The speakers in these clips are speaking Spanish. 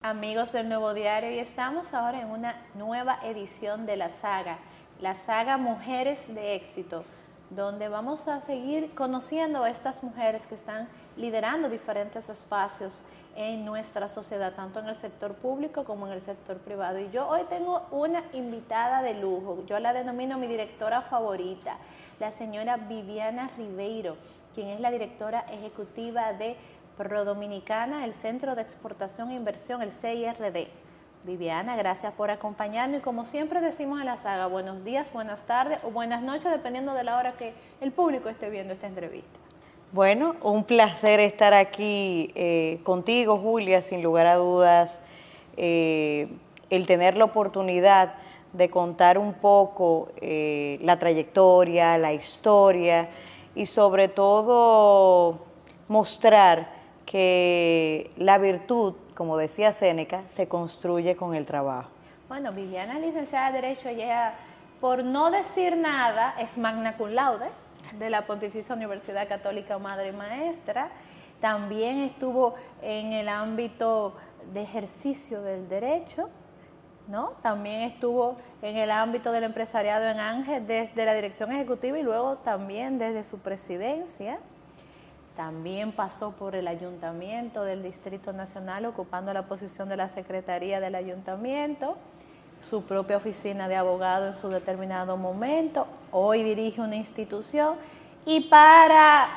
Amigos del Nuevo Diario, y estamos ahora en una nueva edición de la saga Mujeres de Éxito, donde vamos a seguir conociendo a estas mujeres que están liderando diferentes espacios en nuestra sociedad, tanto en el sector público como en el sector privado. Y yo hoy tengo una invitada de lujo, yo la denomino mi directora favorita, la señora Viviana Ribeiro, quien es la directora ejecutiva de Prodominicana, el Centro de Exportación e Inversión, el CIRD. Viviana, gracias por acompañarnos y como siempre decimos en la saga, buenos días, buenas tardes o buenas noches, dependiendo de la hora que el público esté viendo esta entrevista. Bueno, un placer estar aquí contigo, Julia, sin lugar a dudas, el tener la oportunidad de contar un poco la trayectoria, la historia y sobre todo mostrar que la virtud, como decía Séneca, se construye con el trabajo. Bueno, Viviana es licenciada de Derecho, ella, por no decir nada, es magna cum laude de la Pontificia Universidad Católica Madre y Maestra. También estuvo en el ámbito de ejercicio del derecho, ¿no? También estuvo en el ámbito del empresariado en Ángel desde la dirección ejecutiva y luego también desde su presidencia. También pasó por el Ayuntamiento del Distrito Nacional, ocupando la posición de la Secretaría del Ayuntamiento, su propia oficina de abogado en su determinado momento. Hoy dirige una institución y para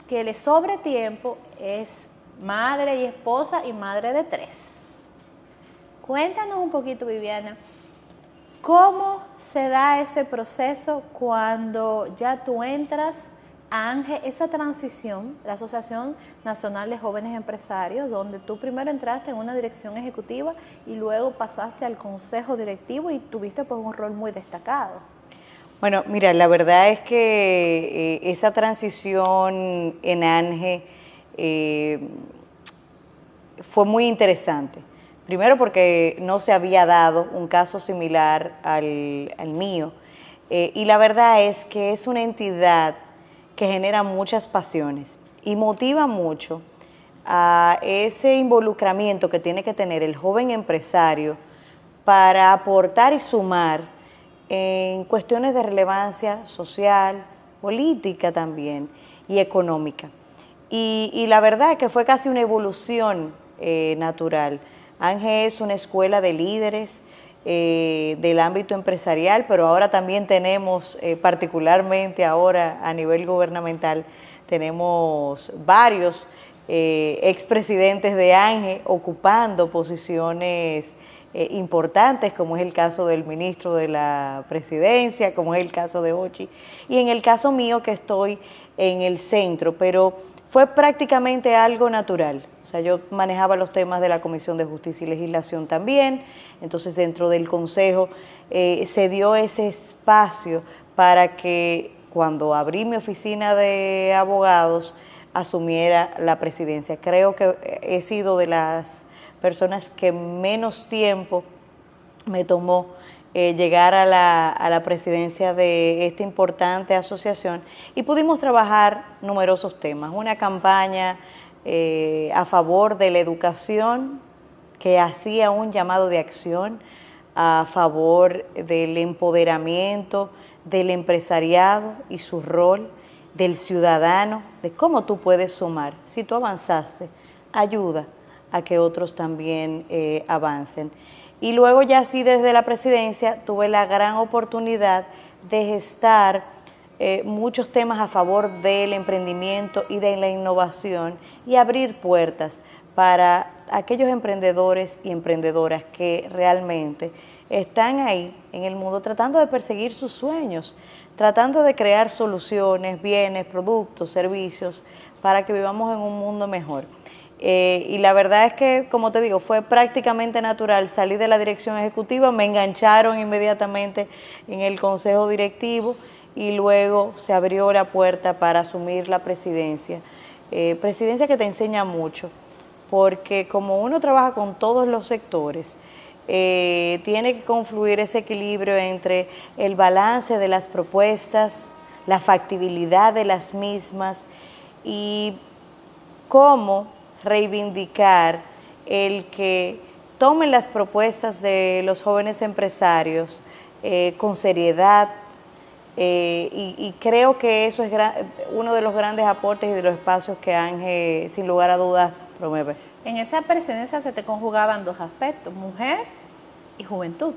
que le sobre tiempo es madre y esposa y madre de 3. Cuéntanos un poquito, Viviana, ¿cómo se da ese proceso cuando ya tú entras a Ángel, esa transición, la Asociación Nacional de Jóvenes Empresarios, donde tú primero entraste en una dirección ejecutiva y luego pasaste al consejo directivo y tuviste pues un rol muy destacado? Bueno, mira, la verdad es que esa transición en Ángel fue muy interesante. Primero porque no se había dado un caso similar al mío. Y la verdad es que es una entidad que genera muchas pasiones y motiva mucho a ese involucramiento que tiene que tener el joven empresario para aportar y sumar en cuestiones de relevancia social, política también y económica. Y la verdad es que fue casi una evolución natural. Ángel es una escuela de líderes del ámbito empresarial, pero ahora también tenemos, particularmente ahora a nivel gubernamental, tenemos varios expresidentes de Ángel ocupando posiciones importantes, como es el caso del ministro de la presidencia, como es el caso de Ochi, y en el caso mío que estoy en el centro, pero fue prácticamente algo natural. O sea, yo manejaba los temas de la Comisión de Justicia y Legislación también, entonces dentro del Consejo se dio ese espacio para que cuando abrí mi oficina de abogados asumiera la presidencia. Creo que he sido de las personas que menos tiempo me tomó llegar a la presidencia de esta importante asociación y pudimos trabajar numerosos temas. Una campaña a favor de la educación que hacía un llamado de acción a favor del empoderamiento del empresariado y su rol, del ciudadano, de cómo tú puedes sumar. Si tú avanzaste, ayuda a que otros también avancen. Y luego ya así desde la presidencia tuve la gran oportunidad de gestar muchos temas a favor del emprendimiento y de la innovación y abrir puertas para aquellos emprendedores y emprendedoras que realmente están ahí en el mundo tratando de perseguir sus sueños, tratando de crear soluciones, bienes, productos, servicios para que vivamos en un mundo mejor. Y la verdad es que, como te digo, fue prácticamente natural. Salí de la dirección ejecutiva, me engancharon inmediatamente en el consejo directivo y luego se abrió la puerta para asumir la presidencia. Presidencia que te enseña mucho, porque como uno trabaja con todos los sectores, tiene que confluir ese equilibrio entre el balance de las propuestas, la factibilidad de las mismas y cómo reivindicar el que tomen las propuestas de los jóvenes empresarios con seriedad, y creo que eso es uno de los grandes aportes y de los espacios que Ángel, sin lugar a dudas, promueve. En esa presidencia se te conjugaban dos aspectos, mujer y juventud.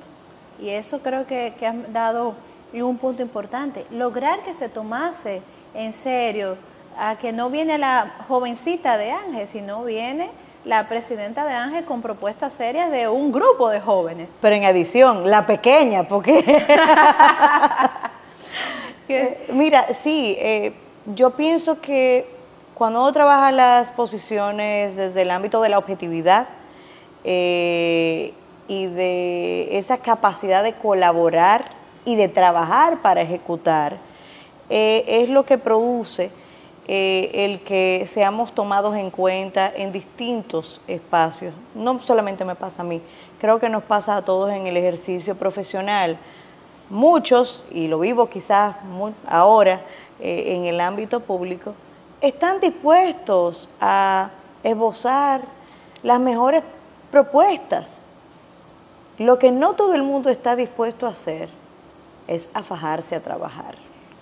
Y eso creo que han dado un punto importante. Lograr que se tomase en serio, a que no viene la jovencita de Ángel, sino viene la presidenta de Ángel con propuestas serias de un grupo de jóvenes. Pero en adición, la pequeña, porque... Mira, sí, yo pienso que cuando uno trabaja las posiciones desde el ámbito de la objetividad y de esa capacidad de colaborar y de trabajar para ejecutar, es lo que produce el que seamos tomados en cuenta en distintos espacios. No solamente me pasa a mí, creo que nos pasa a todos en el ejercicio profesional. Muchos, y lo vivo quizás ahora en el ámbito público, están dispuestos a esbozar las mejores propuestas. Lo que no todo el mundo está dispuesto a hacer es a fajarse a trabajar.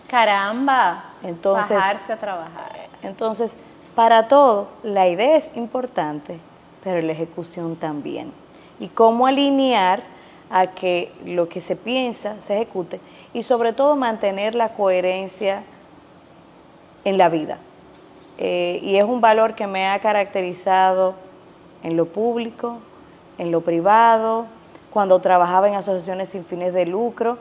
Caramba, fajarse a trabajar. Entonces, para todo, la idea es importante, pero la ejecución también. Y cómo alinear a que lo que se piensa se ejecute y sobre todo mantener la coherencia en la vida. Y es un valor que me ha caracterizado en lo público, en lo privado, cuando trabajaba en asociaciones sin fines de lucro,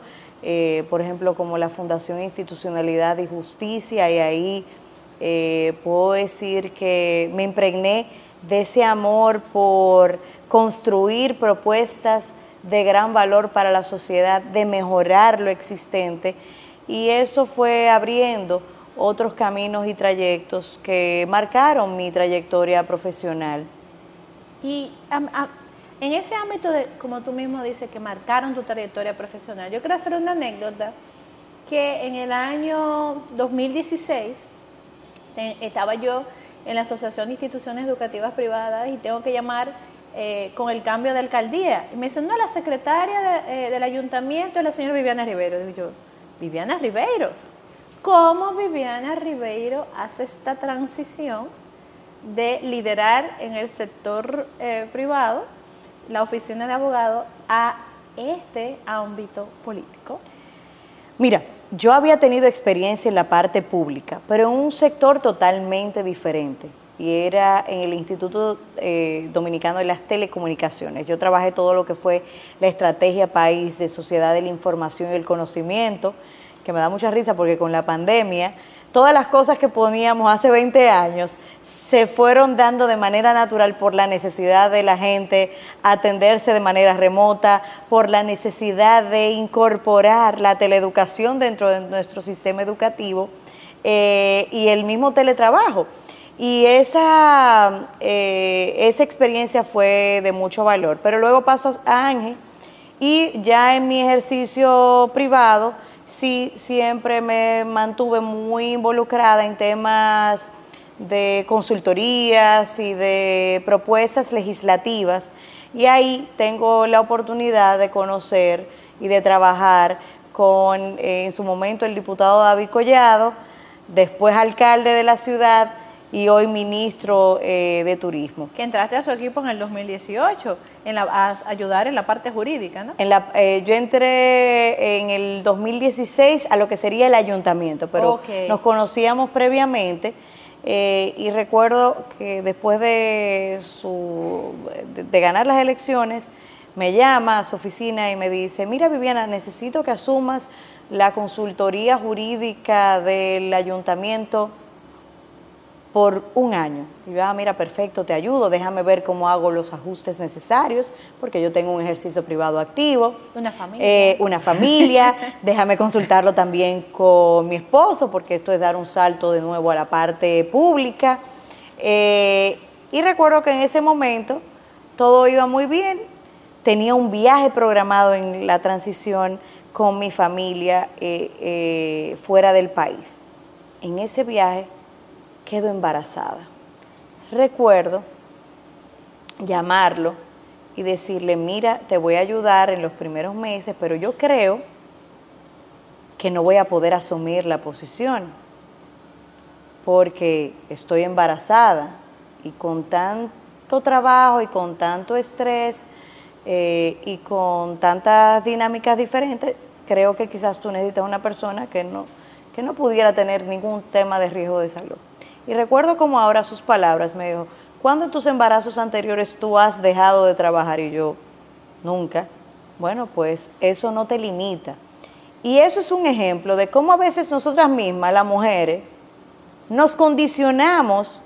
por ejemplo, como la Fundación Institucionalidad y Justicia, y ahí puedo decir que me impregné de ese amor por construir propuestas de gran valor para la sociedad, de mejorar lo existente, y eso fue abriendo otros caminos y trayectos que marcaron mi trayectoria profesional. Y en ese ámbito, como tú mismo dices, que marcaron tu trayectoria profesional, yo quiero hacer una anécdota que en el año 2016 estaba yo en la Asociación de Instituciones Educativas Privadas y tengo que llamar con el cambio de alcaldía. Y me dicen, no, la secretaria del ayuntamiento es la señora Viviana Ribeiro. Digo yo, ¿Viviana Ribeiro? ¿Cómo Viviana Ribeiro hace esta transición de liderar en el sector privado la oficina de abogado a este ámbito político? Mira, yo había tenido experiencia en la parte pública, pero en un sector totalmente diferente, y era en el Instituto Dominicano de las Telecomunicaciones. Yo trabajé todo lo que fue la estrategia país de sociedad de la información y el conocimiento, que me da mucha risa porque con la pandemia, todas las cosas que poníamos hace 20 años se fueron dando de manera natural por la necesidad de la gente atenderse de manera remota, por la necesidad de incorporar la teleeducación dentro de nuestro sistema educativo y el mismo teletrabajo. Y esa experiencia fue de mucho valor. Pero luego pasó a Ángel y ya en mi ejercicio privado, sí, siempre me mantuve muy involucrada en temas de consultorías y de propuestas legislativas, y ahí tengo la oportunidad de conocer y de trabajar con, en su momento, el diputado David Collado, después alcalde de la ciudad y hoy ministro de Turismo. Que entraste a su equipo en el 2018 a ayudar en la parte jurídica, ¿no? Yo entré en el 2016 a lo que sería el ayuntamiento, pero nos conocíamos previamente y recuerdo que después de ganar las elecciones me llama a su oficina y me dice, mira Viviana, necesito que asumas la consultoría jurídica del ayuntamiento por un año. Y yo, mira, perfecto, te ayudo, déjame ver cómo hago los ajustes necesarios, porque yo tengo un ejercicio privado activo. Una familia, déjame consultarlo también con mi esposo, porque esto es dar un salto de nuevo a la parte pública. Y recuerdo que en ese momento todo iba muy bien, tenía un viaje programado en la transición con mi familia fuera del país. En ese viaje quedo embarazada. Recuerdo llamarlo y decirle, mira, te voy a ayudar en los primeros meses, pero yo creo que no voy a poder asumir la posición porque estoy embarazada y con tanto trabajo y con tanto estrés y con tantas dinámicas diferentes, creo que quizás tú necesitas una persona que no pudiera tener ningún tema de riesgo de salud. Y recuerdo como ahora sus palabras, me dijo, ¿cuándo en tus embarazos anteriores tú has dejado de trabajar? Y yo, nunca. Bueno, pues eso no te limita. Y eso es un ejemplo de cómo a veces nosotras mismas, las mujeres, nos condicionamos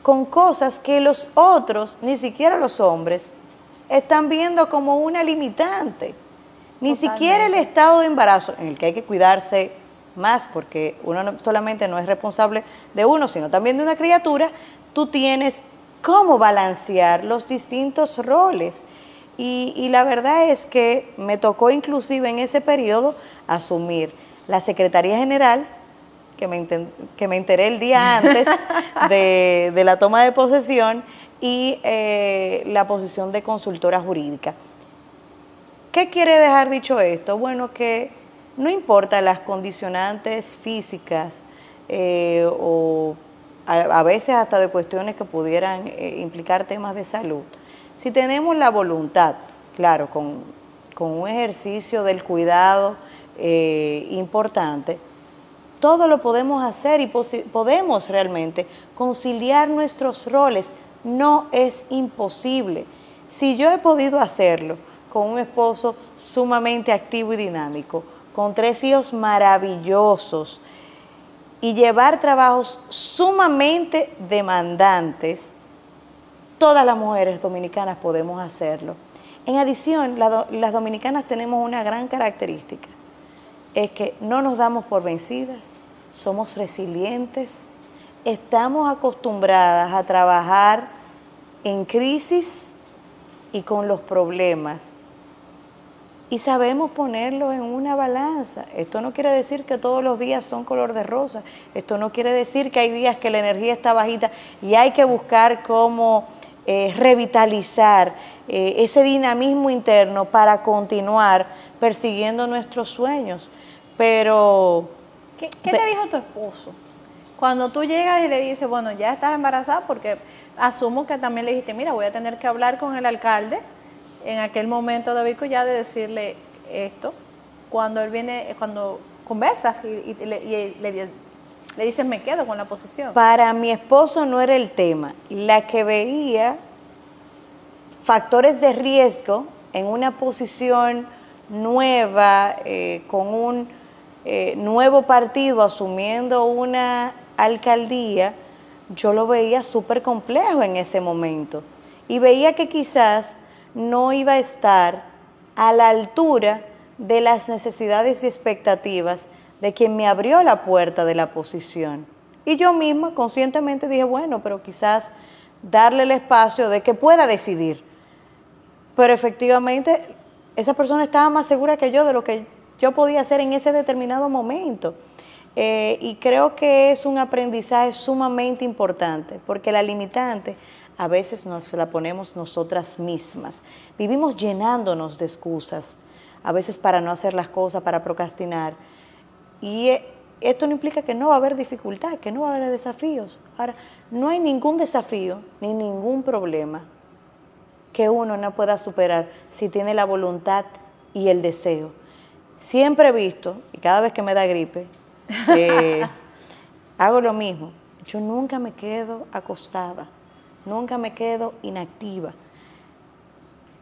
con cosas que los otros, ni siquiera los hombres, están viendo como una limitante. Ni siquiera el estado de embarazo, en el que hay que cuidarse más, porque uno no, solamente no es responsable de uno, sino también de una criatura, tú tienes cómo balancear los distintos roles. Y la verdad es que me tocó inclusive en ese periodo asumir la Secretaría General, que me enteré el día antes de la toma de posesión, y la posición de consultora jurídica. ¿Qué quiere dejar dicho esto? Bueno, que no importa las condicionantes físicas o a veces hasta de cuestiones que pudieran implicar temas de salud. Si tenemos la voluntad, claro, con un ejercicio del cuidado importante, todo lo podemos hacer y podemos realmente conciliar nuestros roles. No es imposible. Si yo he podido hacerlo con un esposo sumamente activo y dinámico, con 3 hijos maravillosos y llevar trabajos sumamente demandantes, todas las mujeres dominicanas podemos hacerlo. En adición, las dominicanas tenemos una gran característica, es que no nos damos por vencidas, somos resilientes, estamos acostumbradas a trabajar en crisis y con los problemas y sabemos ponerlos en una balanza. Esto no quiere decir que todos los días son color de rosa, esto no quiere decir que hay días que la energía está bajita y hay que buscar cómo revitalizar ese dinamismo interno para continuar persiguiendo nuestros sueños. Pero ¿Qué te dijo tu esposo? Cuando tú llegas y le dices, bueno, ya estás embarazada, porque asumo que también le dijiste, mira, voy a tener que hablar con el alcalde en aquel momento, David Collado, de decirle esto. Cuando él viene, cuando conversas y le dices, me quedo con la posición. Para mi esposo no era el tema. La que veía factores de riesgo en una posición nueva, con un nuevo partido asumiendo una alcaldía, yo lo veía súper complejo en ese momento y veía que quizás no iba a estar a la altura de las necesidades y expectativas de quien me abrió la puerta de la posición. Y yo misma conscientemente dije, bueno, pero quizás darle el espacio de que pueda decidir. Pero efectivamente esa persona estaba más segura que yo de lo que yo podía hacer en ese determinado momento. Y creo que es un aprendizaje sumamente importante, porque la limitante a veces nos la ponemos nosotras mismas. Vivimos llenándonos de excusas, a veces para no hacer las cosas, para procrastinar. Y esto no implica que no va a haber dificultad, que no va a haber desafíos. Ahora, no hay ningún desafío ni ningún problema que uno no pueda superar si tiene la voluntad y el deseo. Siempre he visto, y cada vez que me da gripe, hago lo mismo. Yo nunca me quedo acostada, nunca me quedo inactiva.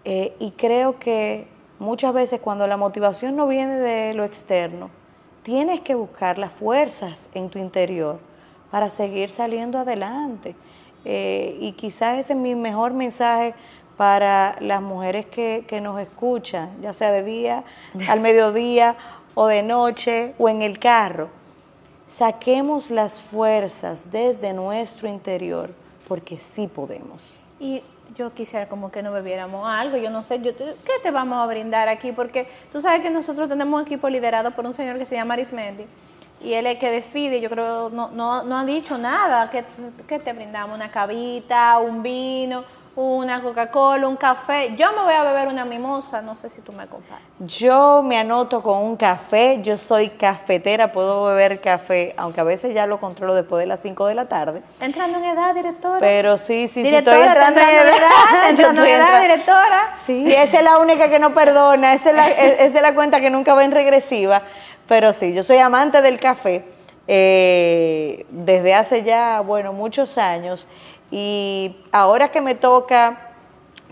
Y creo que muchas veces cuando la motivación no viene de lo externo, tienes que buscar las fuerzas en tu interior para seguir saliendo adelante. Y quizás ese es mi mejor mensaje para las mujeres que nos escuchan, ya sea de día, al mediodía, o de noche, o en el carro. Saquemos las fuerzas desde nuestro interior, porque sí podemos. Y yo quisiera como que nos bebiéramos algo, yo no sé, ¿qué te vamos a brindar aquí? Porque tú sabes que nosotros tenemos un equipo liderado por un señor que se llama Arismendi, y él es el que despide, yo creo no ha dicho nada. ¿Qué te brindamos? ¿Una cavita, un vino una Coca-Cola, un café. Yo me voy a beber una mimosa, no sé si tú me acompañas. Yo me anoto con un café, yo soy cafetera, puedo beber café, aunque a veces ya lo controlo después de las 5 de la tarde. Entrando en edad, directora. Pero sí, Directora, estoy entrando en edad. entrando en edad, directora. Sí, esa es la única que no perdona, esa es la cuenta que nunca va en regresiva. Pero sí, yo soy amante del café desde hace ya, bueno, muchos años. Y ahora que me toca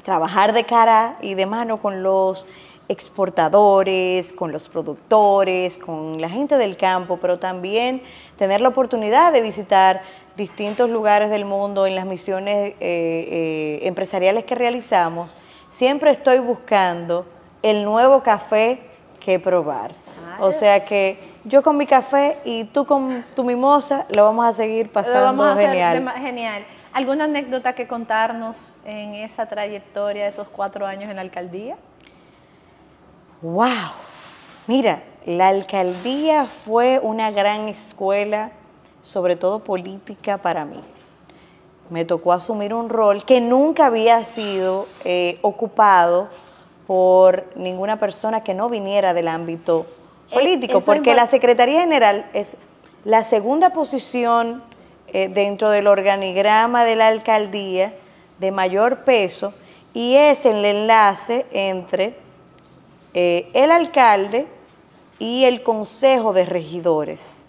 trabajar de cara y de mano con los exportadores, con los productores, con la gente del campo, pero también tener la oportunidad de visitar distintos lugares del mundo en las misiones empresariales que realizamos, siempre estoy buscando el nuevo café que probar. O sea que yo con mi café y tú con tu mimosa lo vamos a seguir pasando genial. Genial. ¿Alguna anécdota que contarnos en esa trayectoria de esos 4 años en la alcaldía? ¡Wow! Mira, la alcaldía fue una gran escuela, sobre todo política para mí. Me tocó asumir un rol que nunca había sido ocupado por ninguna persona que no viniera del ámbito político, porque la Secretaría General es la segunda posición dentro del organigrama de la alcaldía de mayor peso y es el enlace entre el alcalde y el consejo de regidores,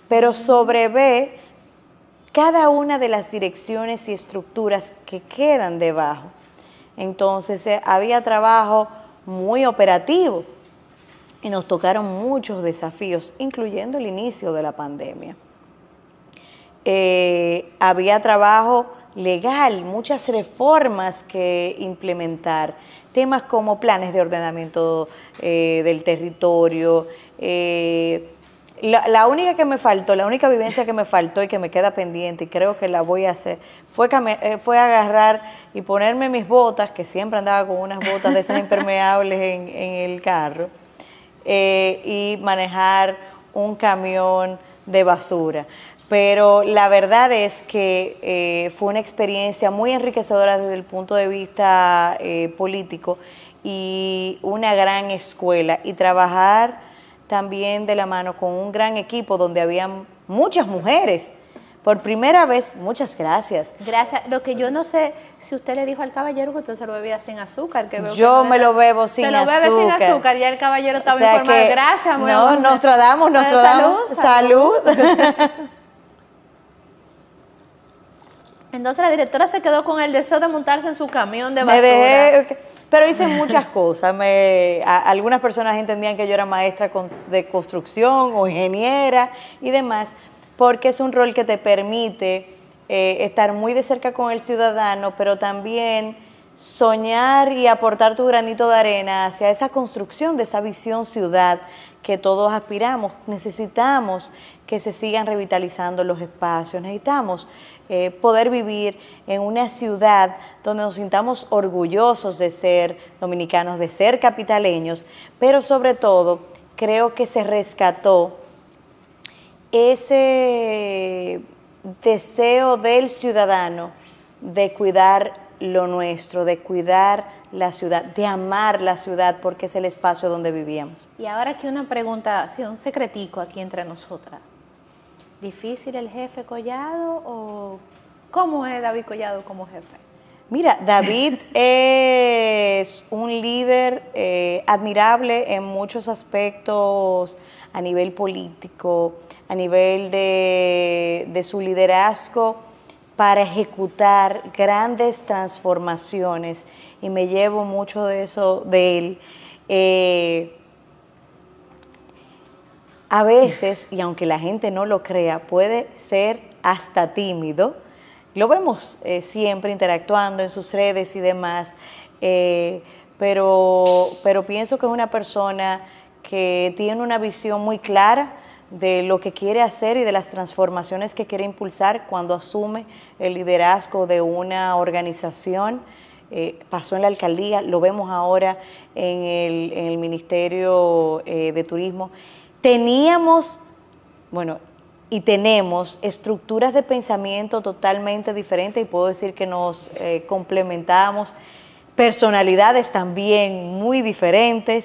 pero sobrevé cada una de las direcciones y estructuras que quedan debajo. Entonces había trabajo muy operativo y nos tocaron muchos desafíos, incluyendo el inicio de la pandemia. Había trabajo legal, muchas reformas que implementar, temas como planes de ordenamiento del territorio. La única que me faltó, la única vivencia que me faltó y que me queda pendiente y creo que la voy a hacer, fue agarrar y ponerme mis botas, que siempre andaba con unas botas de esas impermeables en el carro, y manejar un camión de basura. Pero la verdad es que fue una experiencia muy enriquecedora desde el punto de vista político y una gran escuela. Y trabajar también de la mano con un gran equipo donde había muchas mujeres. Por primera vez, muchas gracias. Gracias. Lo que yo no sé, si usted le dijo al caballero que usted se lo bebía sin azúcar. Que veo yo me lo bebo sin azúcar. Se lo bebe sin azúcar, ya el caballero estaba informado. Gracias, muy no, Nostradamus. Salud. Entonces la directora se quedó con el deseo de montarse en su camión de basura. Pero hice muchas cosas. Algunas personas entendían que yo era maestra de construcción o ingeniera y demás, porque es un rol que te permite estar muy de cerca con el ciudadano, pero también soñar y aportar tu granito de arena hacia esa construcción de esa visión ciudad que todos aspiramos. Necesitamos que se sigan revitalizando los espacios, necesitamos poder vivir en una ciudad donde nos sintamos orgullosos de ser dominicanos, de ser capitaleños, pero sobre todo creo que se rescató ese deseo del ciudadano de cuidar lo nuestro, de cuidar la ciudad, de amar la ciudad porque es el espacio donde vivíamos. Y ahora aquí una pregunta, un secretico aquí entre nosotras. ¿Difícil el jefe Collado o cómo es David Collado como jefe? Mira, David es un líder admirable en muchos aspectos a nivel político, a nivel de su liderazgo para ejecutar grandes transformaciones y me llevo mucho de eso de él. A veces, y aunque la gente no lo crea, puede ser hasta tímido. Lo vemos siempre interactuando en sus redes y demás, pero pienso que es una persona que tiene una visión muy clara de lo que quiere hacer y de las transformaciones que quiere impulsar cuando asume el liderazgo de una organización. Pasó en la alcaldía, lo vemos ahora en el Ministerio de Turismo. Teníamos, bueno, y tenemos estructuras de pensamiento totalmente diferentes y puedo decir que nos complementamos, personalidades también muy diferentes.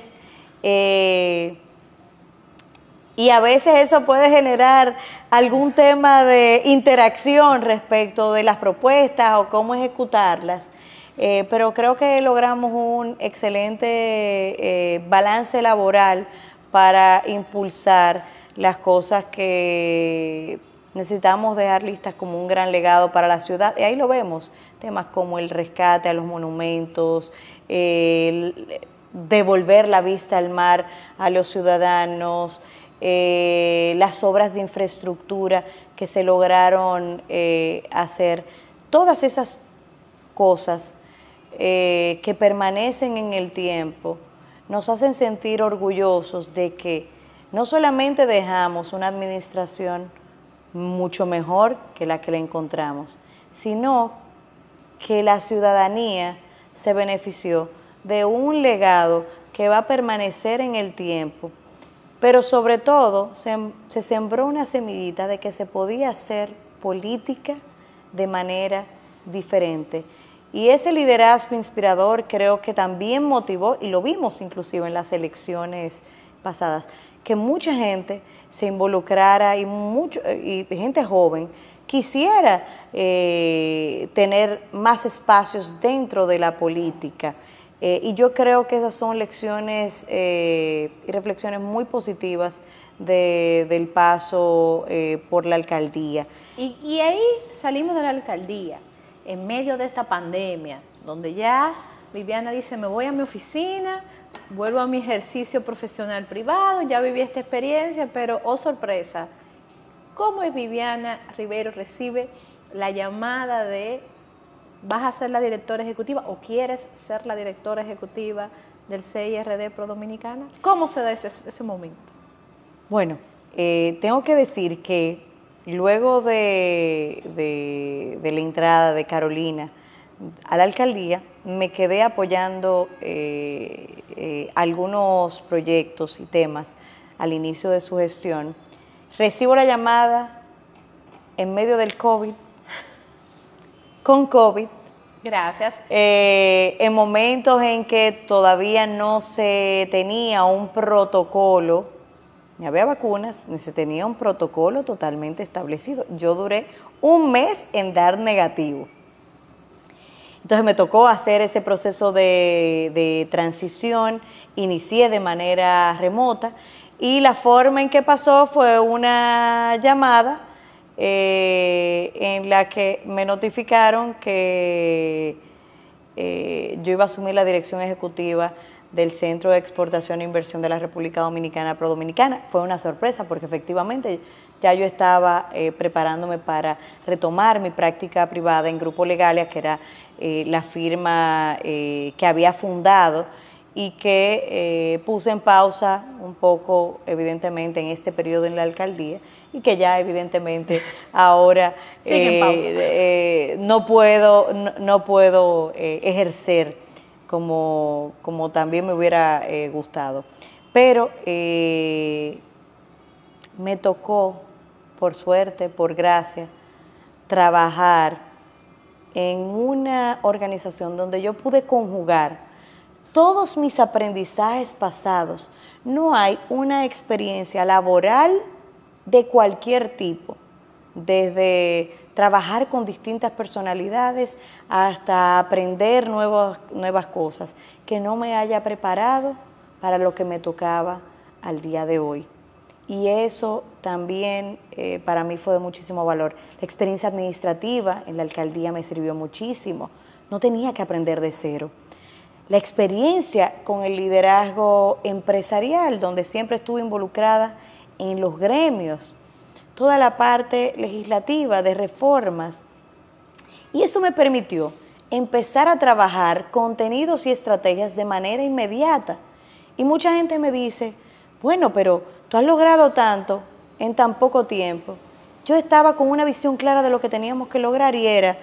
Y a veces eso puede generar algún tema de interacción respecto de las propuestas o cómo ejecutarlas, pero creo que logramos un excelente balance laboral para impulsar las cosas que necesitamos dejar listas como un gran legado para la ciudad. Y ahí lo vemos, temas como el rescate a los monumentos, devolver la vista al mar a los ciudadanos, las obras de infraestructura que se lograron hacer, todas esas cosas que permanecen en el tiempo, nos hacen sentir orgullosos de que no solamente dejamos una administración mucho mejor que la que la encontramos, sino que la ciudadanía se benefició de un legado que va a permanecer en el tiempo, pero sobre todo se sembró una semillita de que se podía hacer política de manera diferente. Y ese liderazgo inspirador creo que también motivó, y lo vimos inclusive en las elecciones pasadas, que mucha gente se involucrara y gente joven quisiera tener más espacios dentro de la política. Y yo creo que esas son lecciones y reflexiones muy positivas del paso por la alcaldía. Y ahí salimos de la alcaldía, en medio de esta pandemia, donde ya Viviana dice, me voy a mi oficina, vuelvo a mi ejercicio profesional privado, ya viví esta experiencia, pero oh sorpresa, ¿cómo es Viviana Rivero recibe la llamada de vas a ser la directora ejecutiva o quieres ser la directora ejecutiva del CIRD Pro Dominicana? ¿Cómo se da ese momento? Bueno, tengo que decir que luego de la entrada de Carolina a la alcaldía, me quedé apoyando algunos proyectos y temas al inicio de su gestión. Recibo la llamada en medio del COVID, con COVID. Gracias. En momentos en que todavía no se tenía un protocolo, ni había vacunas, ni se tenía un protocolo totalmente establecido. Yo duré un mes en dar negativo. Entonces me tocó hacer ese proceso de transición, inicié de manera remota y la forma en que pasó fue una llamada en la que me notificaron que yo iba a asumir la dirección ejecutiva del Centro de Exportación e Inversión de la República Dominicana, Pro Dominicana. Fue una sorpresa porque efectivamente ya yo estaba preparándome para retomar mi práctica privada en Grupo Legalia, que era la firma que había fundado y que puse en pausa un poco, evidentemente, en este periodo en la alcaldía y que ya evidentemente ahora no puedo ejercer como también me hubiera gustado. Pero me tocó, por suerte, por gracia, trabajar en una organización donde yo pude conjugar todos mis aprendizajes pasados. No hay una experiencia laboral de cualquier tipo, desde trabajar con distintas personalidades hasta aprender nuevas cosas, que no me haya preparado para lo que me tocaba al día de hoy. Y eso también para mí fue de muchísimo valor. La experiencia administrativa en la alcaldía me sirvió muchísimo. No tenía que aprender de cero. La experiencia con el liderazgo empresarial, donde siempre estuve involucrada en los gremios, toda la parte legislativa de reformas. Y eso me permitió empezar a trabajar contenidos y estrategias de manera inmediata. Y mucha gente me dice, bueno, pero tú has logrado tanto en tan poco tiempo. Yo estaba con una visión clara de lo que teníamos que lograr y era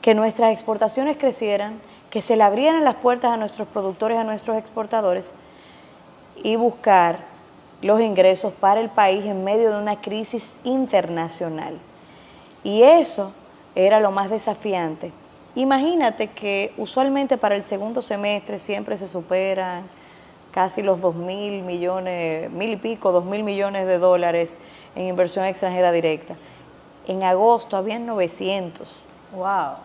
que nuestras exportaciones crecieran, que se le abrieran las puertas a nuestros productores, a nuestros exportadores y buscar los ingresos para el país en medio de una crisis internacional. Y eso era lo más desafiante. Imagínate que usualmente para el segundo semestre siempre se superan casi los 2.000 millones, 1.000 y pico, 2.000 millones de dólares en inversión extranjera directa. En agosto habían 900. Wow.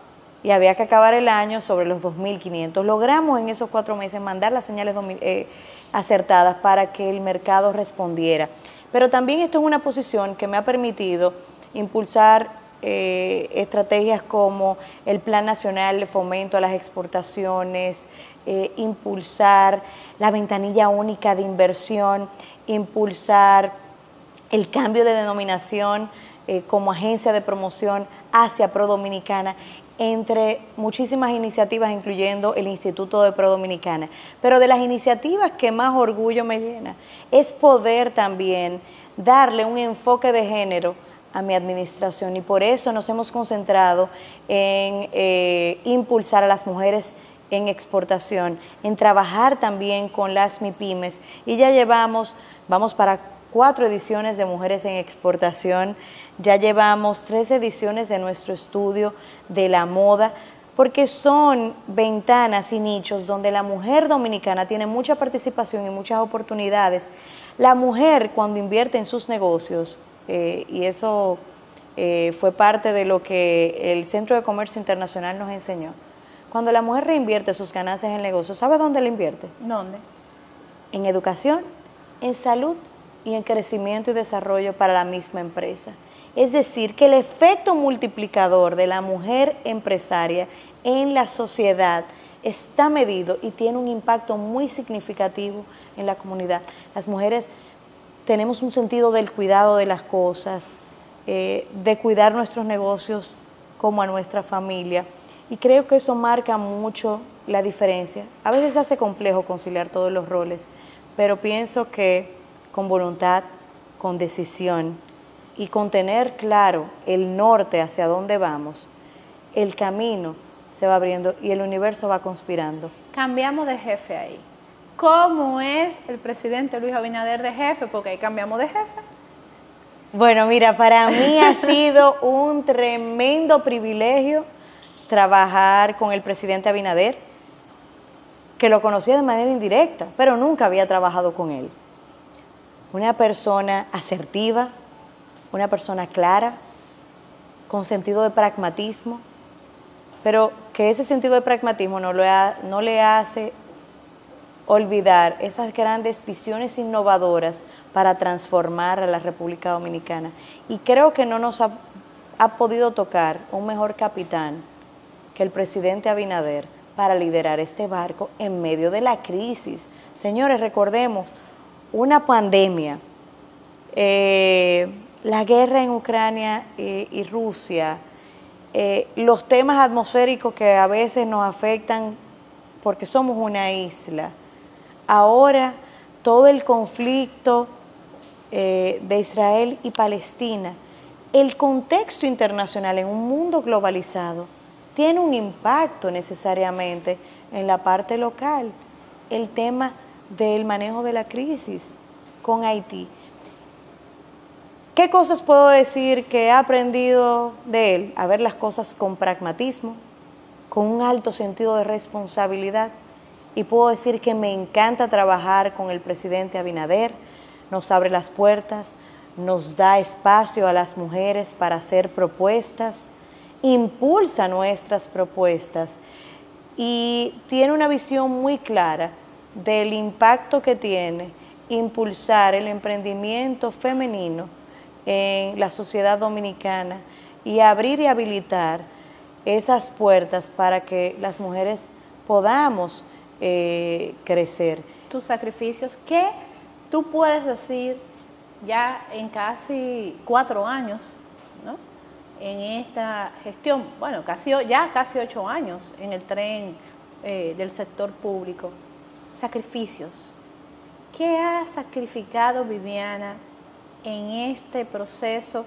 Y había que acabar el año sobre los 2.500. Logramos en esos 4 meses mandar las señales acertadas para que el mercado respondiera. Pero también esto es una posición que me ha permitido impulsar estrategias como el Plan Nacional de Fomento a las Exportaciones, impulsar la ventanilla única de inversión, impulsar el cambio de denominación como agencia de promoción hacia Pro Dominicana, entre muchísimas iniciativas, incluyendo el Instituto de Pro Dominicana. Pero de las iniciativas que más orgullo me llena es poder también darle un enfoque de género a mi administración, y por eso nos hemos concentrado en impulsar a las mujeres en exportación, en trabajar también con las MIPYMES, y ya vamos para 4 ediciones de Mujeres en Exportación, ya llevamos 3 ediciones de nuestro estudio de la moda, porque son ventanas y nichos donde la mujer dominicana tiene mucha participación y muchas oportunidades. La mujer, cuando invierte en sus negocios, y eso fue parte de lo que el Centro de Comercio Internacional nos enseñó, cuando la mujer reinvierte sus ganancias en el negocio, ¿sabe dónde la invierte? ¿Dónde? En educación, en salud y en crecimiento y desarrollo para la misma empresa. Es decir, que el efecto multiplicador de la mujer empresaria en la sociedad está medido y tiene un impacto muy significativo en la comunidad. Las mujeres tenemos un sentido del cuidado de las cosas, de cuidar nuestros negocios como a nuestra familia, y creo que eso marca mucho la diferencia. A veces se hace complejo conciliar todos los roles, pero pienso que con voluntad, con decisión y con tener claro el norte hacia dónde vamos, el camino se va abriendo y el universo va conspirando. Cambiamos de jefe ahí. ¿Cómo es el presidente Luis Abinader de jefe? Porque ahí cambiamos de jefe. Bueno, mira, para mí ha sido un tremendo privilegio trabajar con el presidente Abinader, que lo conocía de manera indirecta, pero nunca había trabajado con él. Una persona asertiva, una persona clara, con sentido de pragmatismo, pero que ese sentido de pragmatismo no le hace olvidar esas grandes visiones innovadoras para transformar a la República Dominicana. Y creo que no nos ha podido tocar un mejor capitán que el presidente Abinader para liderar este barco en medio de la crisis. Señores, recordemos, una pandemia, la guerra en Ucrania y Rusia, los temas atmosféricos que a veces nos afectan porque somos una isla. Ahora todo el conflicto de Israel y Palestina, el contexto internacional en un mundo globalizado tiene un impacto necesariamente en la parte local. El tema del manejo de la crisis con Haití. ¿Qué cosas puedo decir que he aprendido de él? A ver las cosas con pragmatismo, con un alto sentido de responsabilidad, y puedo decir que me encanta trabajar con el presidente Abinader. Nos abre las puertas, nos da espacio a las mujeres para hacer propuestas, impulsa nuestras propuestas y tiene una visión muy clara del impacto que tiene impulsar el emprendimiento femenino en la sociedad dominicana y abrir y habilitar esas puertas para que las mujeres podamos crecer. Tus sacrificios, ¿qué tú puedes decir ya en casi 4 años, ¿no?, en esta gestión? Bueno, casi 8 años en el tren del sector público. Sacrificios. ¿Qué ha sacrificado Viviana en este proceso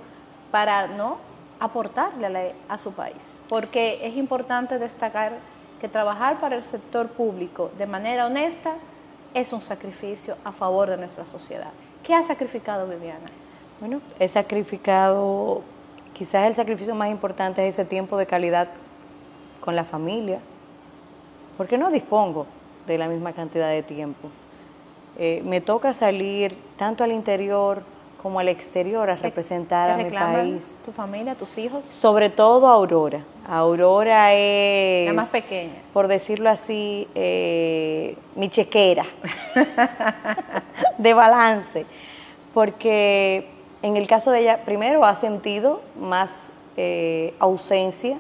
para no aportarle a su país? Porque es importante destacar que trabajar para el sector público de manera honesta es un sacrificio a favor de nuestra sociedad. ¿Qué ha sacrificado Viviana? Bueno, he sacrificado, quizás el sacrificio más importante es ese tiempo de calidad con la familia, porque no dispongo de la misma cantidad de tiempo. Me toca salir tanto al interior como al exterior a representar a mi país. ¿Tu familia, tus hijos? Sobre todo a Aurora. Aurora es, la más pequeña, por decirlo así, mi chequera de balance, porque en el caso de ella, primero ha sentido más ausencia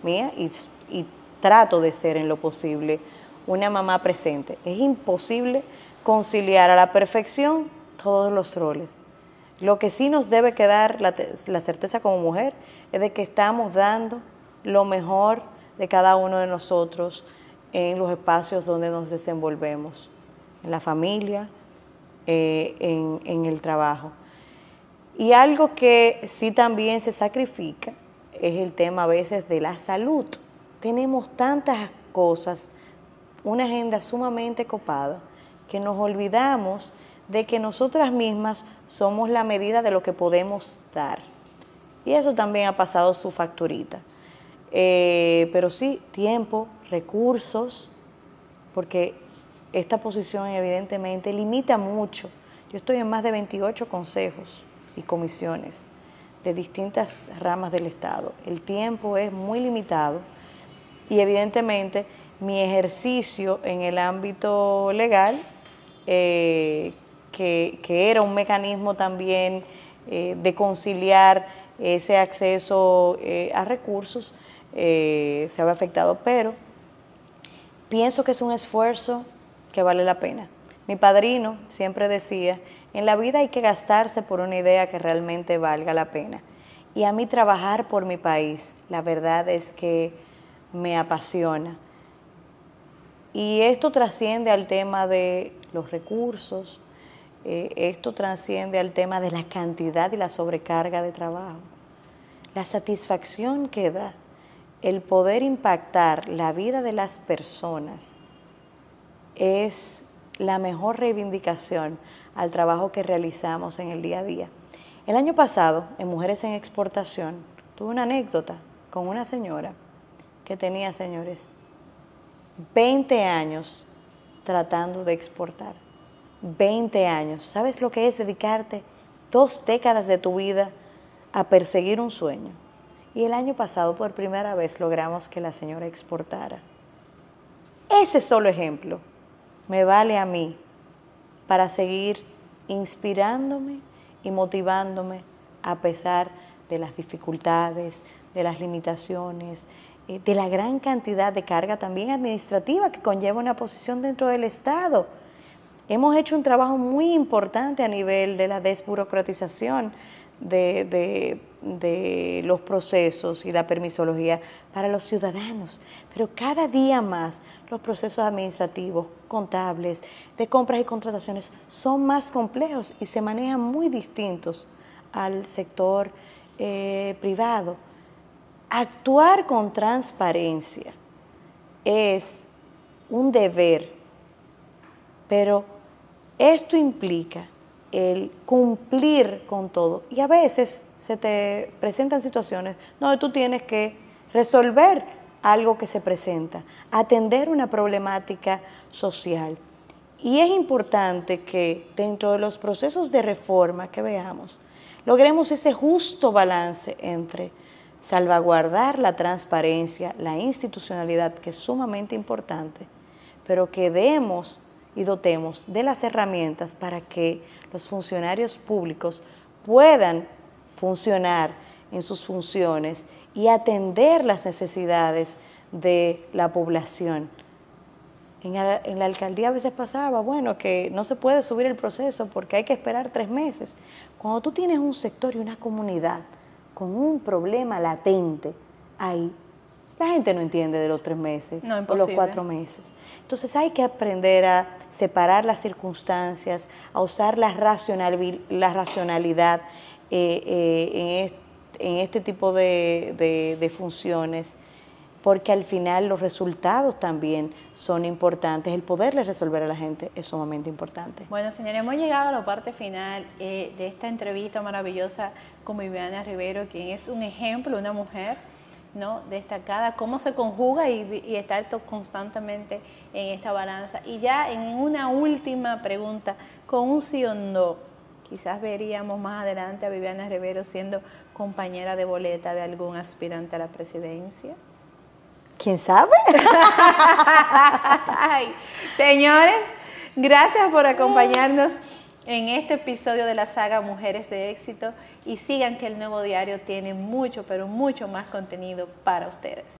mía y trato de ser en lo posible una mamá presente. Es imposible conciliar a la perfección todos los roles. Lo que sí nos debe quedar la certeza como mujer es de que estamos dando lo mejor de cada uno de nosotros en los espacios donde nos desenvolvemos, en la familia, en el trabajo. Y algo que sí también se sacrifica es el tema a veces de la salud. Tenemos tantas cosas, una agenda sumamente copada, que nos olvidamos de que nosotras mismas somos la medida de lo que podemos dar. Y eso también ha pasado su facturita. Pero sí, tiempo, recursos, porque esta posición evidentemente limita mucho. Yo estoy en más de 28 consejos y comisiones de distintas ramas del Estado. El tiempo es muy limitado y evidentemente mi ejercicio en el ámbito legal, que era un mecanismo también de conciliar ese acceso a recursos, se ve afectado, pero pienso que es un esfuerzo que vale la pena. Mi padrino siempre decía, en la vida hay que gastarse por una idea que realmente valga la pena. Y a mí trabajar por mi país, la verdad es que me apasiona. Y esto trasciende al tema de los recursos, esto trasciende al tema de la cantidad y la sobrecarga de trabajo. La satisfacción que da el poder impactar la vida de las personas es la mejor reivindicación al trabajo que realizamos en el día a día. El año pasado, en Mujeres en Exportación, tuve una anécdota con una señora que tenía, señores, 20 años tratando de exportar. 20 años. ¿Sabes lo que es dedicarte 2 décadas de tu vida a perseguir un sueño? Y el año pasado, por primera vez, logramos que la señora exportara. Ese solo ejemplo me vale a mí para seguir inspirándome y motivándome a pesar de las dificultades, de las limitaciones, de la gran cantidad de carga también administrativa que conlleva una posición dentro del Estado. Hemos hecho un trabajo muy importante a nivel de la desburocratización de los procesos y la permisología para los ciudadanos, pero cada día más los procesos administrativos, contables, de compras y contrataciones son más complejos y se manejan muy distintos al sector privado. Actuar con transparencia es un deber, pero esto implica el cumplir con todo. Y a veces se te presentan situaciones donde tú tienes que resolver algo que se presenta, atender una problemática social. Y es importante que dentro de los procesos de reforma que veamos, logremos ese justo balance entre salvaguardar la transparencia, la institucionalidad, que es sumamente importante, pero que demos y dotemos de las herramientas para que los funcionarios públicos puedan funcionar en sus funciones y atender las necesidades de la población. En la alcaldía a veces pasaba, bueno, que no se puede subir el proceso porque hay que esperar 3 meses. Cuando tú tienes un sector y una comunidad con un problema latente, ahí la gente no entiende de los 3 meses o los 4 meses. Entonces hay que aprender a separar las circunstancias, a usar la racionalidad en este tipo de funciones porque al final los resultados también son importantes. El poderle resolver a la gente es sumamente importante. Bueno, señores, hemos llegado a la parte final de esta entrevista maravillosa con Viviana Rivero, quien es un ejemplo, una mujer, ¿no?, destacada, cómo se conjuga y estar constantemente en esta balanza. Y ya en una última pregunta, con un sí o no, quizás veríamos más adelante a Viviana Rivero siendo compañera de boleta de algún aspirante a la presidencia. ¿Quién sabe? Ay, señores, gracias por acompañarnos en este episodio de la saga Mujeres de Éxito y sigan que El Nuevo Diario tiene mucho, pero mucho más contenido para ustedes.